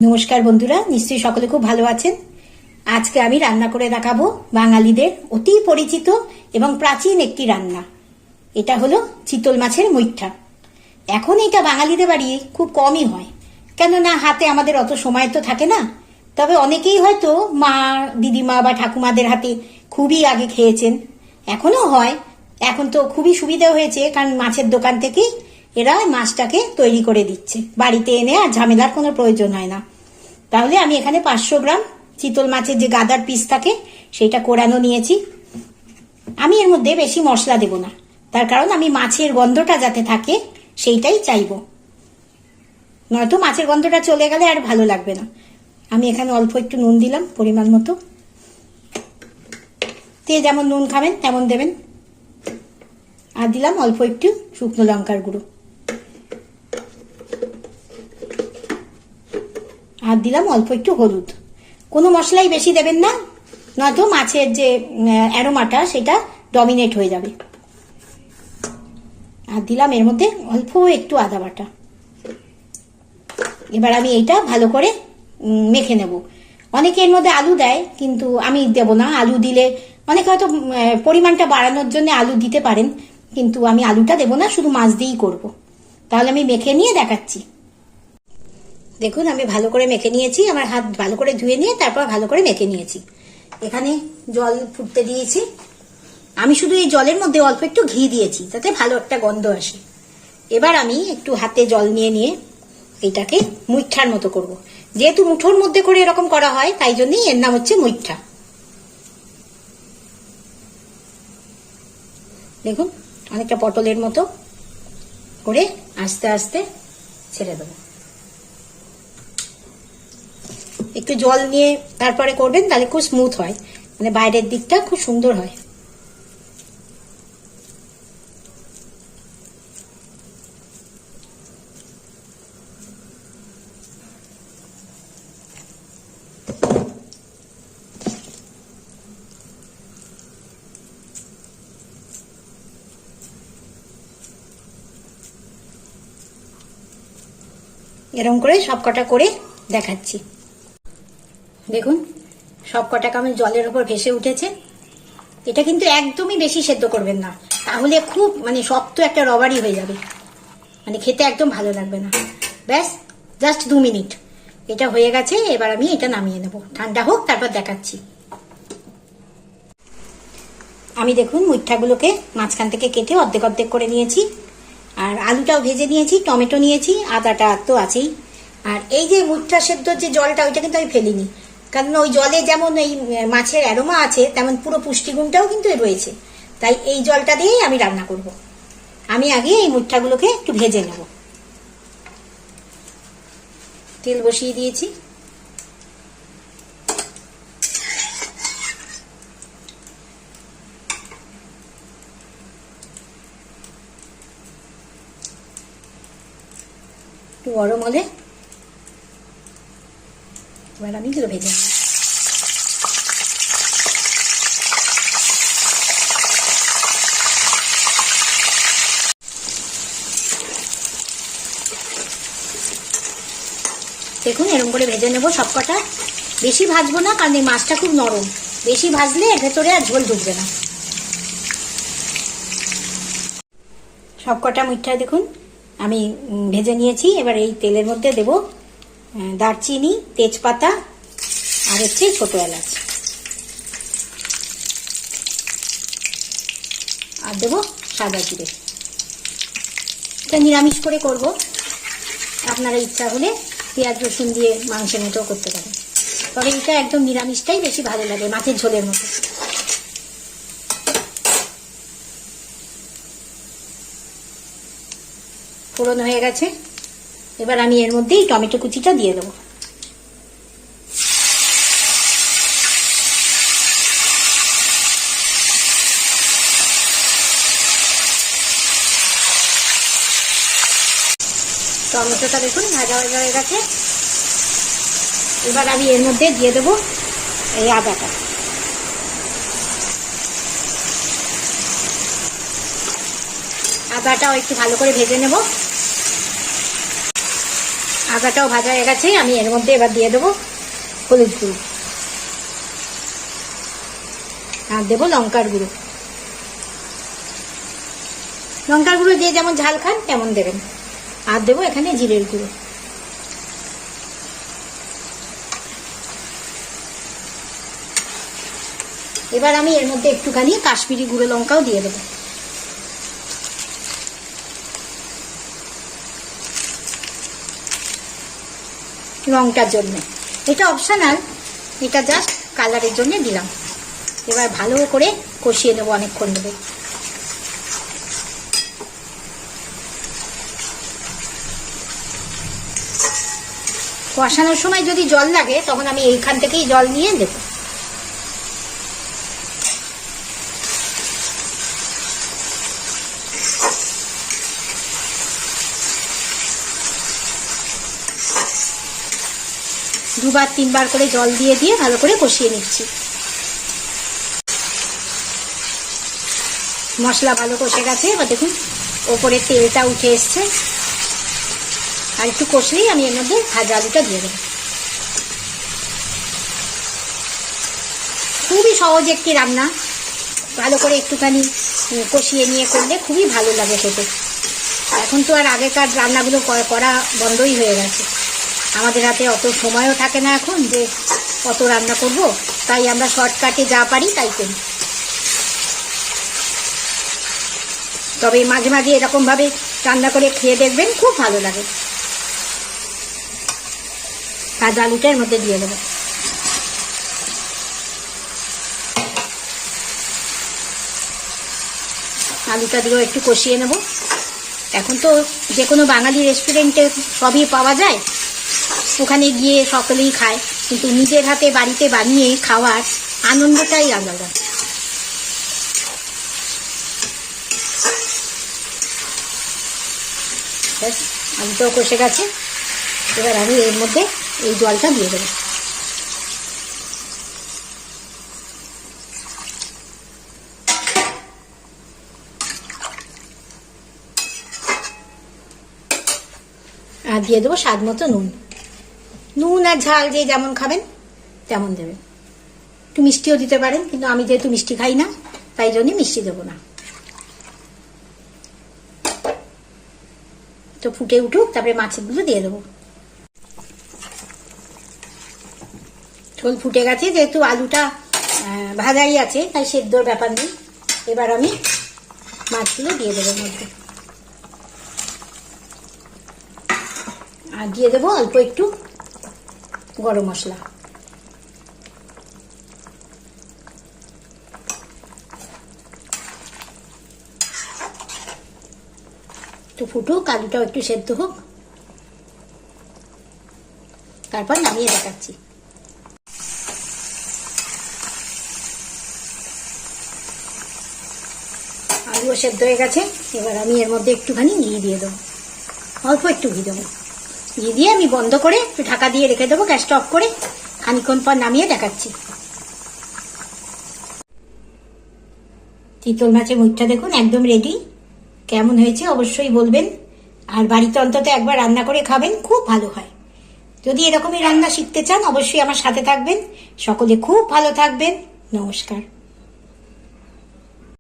নমস্কার বন্ধুরা, নিশ্চয়ই সকলে খুব ভালো আছেন। আজকে আমি রান্না করে দেখাবো বাঙালিদের অতি পরিচিত এবং প্রাচীন একটি রান্না। এটা হলো চিতল মাছের মুইঠা। এখন এটা বাঙালিদের বাড়ি খুব কমই হয়, কেননা হাতে আমাদের অত সময় তো থাকে না। তবে অনেকেই হয়তো মা, দিদিমা বা ঠাকুমাদের হাতে খুবই আগে খেয়েছেন, এখনো হয়। এখন তো খুবই সুবিধা হয়েছে, কারণ মাছের দোকান থেকে এরা মাছটাকে তৈরি করে দিচ্ছে, বাড়িতে এনে আর ঝামেলার কোনো প্রয়োজন হয় না। তাহলে আমি এখানে 500 গ্রাম চিতল মাছের যে গাদার পিস থাকে সেটা কোরানো নিয়েছি। আমি এর মধ্যে বেশি মশলা দেব না, তার কারণ আমি মাছের গন্ধটা যাতে থাকে সেইটাই চাইবো, নয়তো মাছের গন্ধটা চলে গেলে আর ভালো লাগবে না। আমি এখানে অল্প একটু নুন দিলাম, পরিমাণ মতো। তে যেমন নুন খাবেন তেমন দেবেন। আর দিলাম অল্প একটু শুকনো লঙ্কার গুঁড়ো, আর দিলাম অল্প একটু হলুদ। কোনো মশলাই বেশি দেবেন না, নয়তো মাছের যে অ্যারোমাটা সেটা ডমিনেট হয়ে যাবে। আর দিলাম এর মধ্যে অল্প একটু আদা বাটা। এবার আমি এইটা ভালো করে মেখে নেব। অনেকে এর মধ্যে আলু দেয়, কিন্তু আমি দেব না। আলু দিলে অনেকে হয়তো পরিমাণটা বাড়ানোর জন্য আলু দিতে পারেন, কিন্তু আমি আলুটা দেব না, শুধু মাছ দিয়েই করব। তাহলে আমি মেখে নিয়ে দেখাচ্ছি। দেখুন, আমি ভালো করে মেখে নিয়েছি, আমার হাত ভালো করে ধুয়ে নিয়ে তারপর ভালো করে মেখে নিয়েছি। এখানে জল ফুটতে দিয়েছি। আমি শুধু এই জলের মধ্যে অল্প একটু ঘি দিয়েছি, তাতে ভালো একটা গন্ধ আসে। এবার আমি একটু হাতে জল নিয়ে নিয়ে এটাকে মুইঠার মতো করব। যেহেতু মুঠোর মধ্যে করে এরকম করা হয়, তাই জন্যই এর নাম হচ্ছে মুইঠা। দেখুন, অনেকটা পটলের মতো করে আস্তে আস্তে ছেড়ে দেবো। একটু জল নিয়ে তারপরে করবেন, তাহলে খুব স্মুথ হয়, মানে বাইরের দিকটা খুব সুন্দর হয়। এরকম করে সব কটা করে দেখাচ্ছি। দেখুন, সব কটাকে আমি জলের উপর ভেসে উঠেছে। এটা কিন্তু একদমই বেশি সেদ্ধ করবেন না, তাহলে খুব শক্ত একটা রবারি হয়ে যাবে, খেতে একদম ভালো লাগবে না। ব্যাস, জাস্ট 2 মিনিট এটা হয়ে গেছে। এবার আমি এটা নামিয়ে নেব, ঠান্ডা হোক, তারপর দেখাচ্ছি। আমি দেখুন মুইঠাগুলোকে মাঝখান থেকে কেটে অর্ধেক অর্ধেক করে নিয়েছি, আর আলুটাও ভেজে নিয়েছি, টমেটো নিয়েছি, আদাটা তো আছেই। আর এই যে মুইঠা সেদ্ধর যে জলটা, ওইটা কিন্তু আমি ফেলিনি, কারণ ওই জলে যেমন এই মাছের অ্যারোমা আছে, তেমন পুরো পুষ্টিগুণটাও কিন্তু রয়েছে। তাই এই জলটা দিয়েই আমি রান্না করব। আমি আগে এই মুইঠাগুলোকে একটু ভেজে নেব। তেল বসিয়ে দিয়েছি। একটু গরম হলে এবার আমি এগুলো ভেজে নেব। দেখুন, এরকম করে ভেজে নেব সব কটা। বেশি ভাজবো না, কারণ এই মাছটা খুব নরম, বেশি ভাজলে এর ভেতরে আর ঝোল ঢুকবে না। সব কটা মুইঠা দেখুন আমি ভেজে নিয়েছি। এবার এই তেলের মধ্যে দেব দারচিনি, তেজপাতা, আর হচ্ছে ছোট এলাচ, আর দেবো সাদা জিরে। এটা নিরামিষ করে করব, আপনারা ইচ্ছা হলে পেঁয়াজ রসুন দিয়ে মাংসের মতো করতে পারেন, তবে এটা একদম নিরামিষটাই বেশি ভালো লাগে, মাছের ঝোলের মতো। ফোড়ন হয়ে গেছে। এবার আমি এর মধ্যে এই টমেটো কুচিটা দিয়ে দেবো। টমেটোটা দেখুন ভাজা ভাজা হয়ে গেছে। এবার আমি এর মধ্যে দিয়ে দেবো এই আদাটা। আদাটাও একটু ভালো করে ভেজে নেব। আগাটাও ভাজা হয়ে গেছে। আমি এর মধ্যে এবার দিয়ে দেবো হলুদ গুঁড়ো আর দেবো লঙ্কার গুঁড়ো। লঙ্কার গুঁড়ো দিয়ে যেমন ঝাল খান তেমন দেবেন। আর দেবো এখানে জিরের গুঁড়ো। এবার আমি এর মধ্যে একটুখানি কাশ্মীরি গুঁড়ো লঙ্কাও দিয়ে দেবো। রংটার জন্য, এটা অপশনাল, এটা জাস্ট কালারের জন্য দিলাম। এবার ভালো করে কষিয়ে নেবো অনেকক্ষণ ধরে। কষানোর সময় যদি জল লাগে তখন আমি এইখান থেকেই জল নিয়ে দেবো। দুবার তিনবার করে জল দিয়ে দিয়ে ভালো করে কষিয়ে নিচ্ছি। মশলা ভালো কষে গেছে। এবার দেখুন ওপরে তেলটা উঠে এসছে। আর একটু কষলেই আমি এর মধ্যে ভাজা আলুটা দিয়ে দেবো। খুবই সহজ একটি রান্না, ভালো করে একটুখানি কষিয়ে নিয়ে করলে খুবই ভালো লাগে খেতে। এখন তো আর আগেকার রান্নাগুলো করা বন্ধই হয়ে গেছে। আমাদের হাতে অত সময়ও থাকে না এখন যে অত রান্না করব, তাই আমরা শর্টকাটে যা পারি তাই করি। তবে মাঝে মাঝে এরকমভাবে রান্না করে খেয়ে দেখবেন, খুব ভালো লাগে। ভাজা আলুটা এর মধ্যে দিয়ে দেবো। আলুটা দিয়েও একটু কষিয়ে নেব। এখন তো যে কোনো বাঙালি রেস্টুরেন্টে সবই পাওয়া যায়, ওখানে গিয়ে সকলেই খায়, কিন্তু নিজের হাতে বাড়িতে বানিয়ে খাওয়ার আনন্দটাই আলাদা। আলুটাও কষে গেছে। এবার আমি এর মধ্যে এই জলটা দিয়ে দেবো। আর দিয়ে দেবো স্বাদ মতো নুন। নুন আর ঝাল যে যেমন খাবেন তেমন দেবেন। একটু মিষ্টিও দিতে পারেন, কিন্তু আমি যেহেতু মিষ্টি খাই না তাই জন্য মিষ্টি দেবো না। তো ফুটে উঠুক, তারপরে মাছগুলো দিয়ে দেবো। ঝোল ফুটে গেছে, যেহেতু আলুটা ভাজাই আছে তাই সেদ্ধর ব্যাপার নেই। এবার আমি মাছগুলো দিয়ে দেবো মধ্যে। আর দিয়ে দেবো অল্প একটু গরম মশলা। একটু ফুটুক, আলুটাও একটু সেদ্ধ হোক, তারপর নামিয়ে দেখাচ্ছি। আলুও সেদ্ধ হয়ে গেছে। এবার আমি এর মধ্যে একটুখানি ঘি দিয়ে দেবো, অল্প একটু ঘি দেবো। ঘি দিয়ে আমি বন্ধ করে একটু ঢাকা দিয়ে রেখে দেবো, গ্যাসটা অফ করে। খানিক্ষণ পর নামিয়ে দেখাচ্ছি। চিতল মাছের মুখটা দেখুন একদম রেডি। কেমন হয়েছে অবশ্যই বলবেন। আর বাড়িতে অন্তত একবার রান্না করে খাবেন, খুব ভালো হয়। যদি এরকমই রান্না শিখতে চান অবশ্যই আমার সাথে থাকবেন। সকলে খুব ভালো থাকবেন। নমস্কার।